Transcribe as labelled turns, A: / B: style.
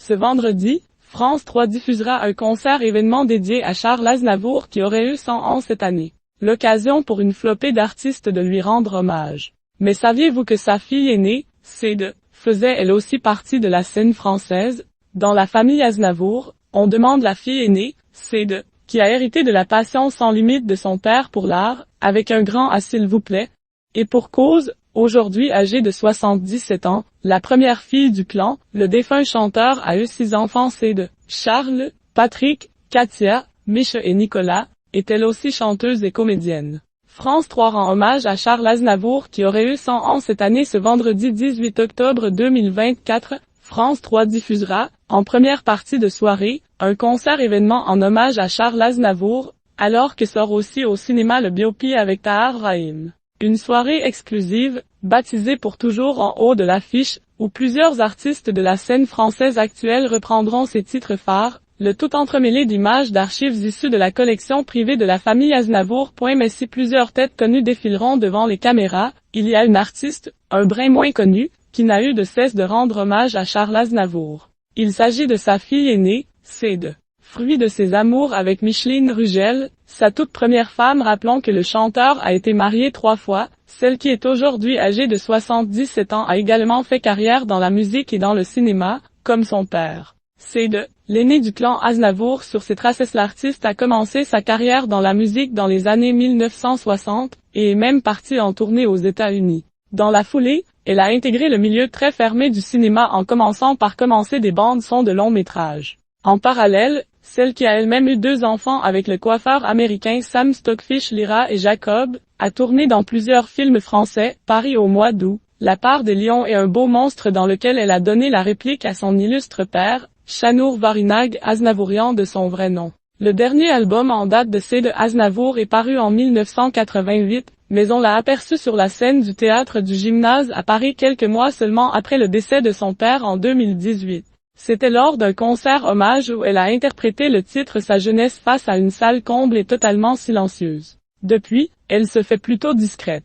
A: Ce vendredi, France 3 diffusera un concert-événement dédié à Charles Aznavour qui aurait eu 100 ans cette année. L'occasion pour une flopée d'artistes de lui rendre hommage. Mais saviez-vous que sa fille aînée, Céd, faisait elle aussi partie de la scène française? Dans la famille Aznavour, on demande la fille aînée, Céd, qui a hérité de la passion sans limite de son père pour l'art, avec un grand « ah s'il vous plaît ». Et pour cause, aujourd'hui âgée de 77 ans, la première fille du clan, le défunt chanteur a eu 6 enfants Céd, Charles, Patrick, Katia, Mich et Nicolas, est elle aussi chanteuse et comédienne. France 3 rend hommage à Charles Aznavour qui aurait eu 100 ans cette année ce vendredi 18 octobre 2024. France 3 diffusera, en première partie de soirée, un concert-événement en hommage à Charles Aznavour, alors que sort aussi au cinéma le biopic avec Tahar Rahim. Une soirée exclusive, baptisée pour toujours en haut de l'affiche, où plusieurs artistes de la scène française actuelle reprendront ses titres phares, le tout entremêlé d'images d'archives issues de la collection privée de la famille Aznavour. Mais si plusieurs têtes connues défileront devant les caméras, il y a une artiste, un brin moins connue, qui n'a eu de cesse de rendre hommage à Charles Aznavour. Il s'agit de sa fille aînée, Céd. Fruit de ses amours avec Micheline Rugel, sa toute première femme. Rappelons que le chanteur a été marié 3 fois, celle qui est aujourd'hui âgée de 77 ans a également fait carrière dans la musique et dans le cinéma, comme son père. Céd, l'aîné du clan Aznavour sur ses traces. L'artiste a commencé sa carrière dans la musique dans les années 1960, et est même partie en tournée aux États-Unis. Dans la foulée, elle a intégré le milieu très fermé du cinéma en commençant par des bandes-son de longs métrages. En parallèle, celle qui a elle-même eu 2 enfants avec le coiffeur américain Sam Stockfish Lyra et Jacob, a tourné dans plusieurs films français, Paris au mois d'août, La part des lions et Un beau monstre dans lequel elle a donné la réplique à son illustre père, Shanour Varinag Aznavourian de son vrai nom. Le dernier album en date de Céd Aznavour est paru en 1988, mais on l'a aperçu sur la scène du théâtre du Gymnase à Paris quelques mois seulement après le décès de son père en 2018. C'était lors d'un concert hommage où elle a interprété le titre Sa jeunesse face à une salle comble et totalement silencieuse. Depuis, elle se fait plutôt discrète.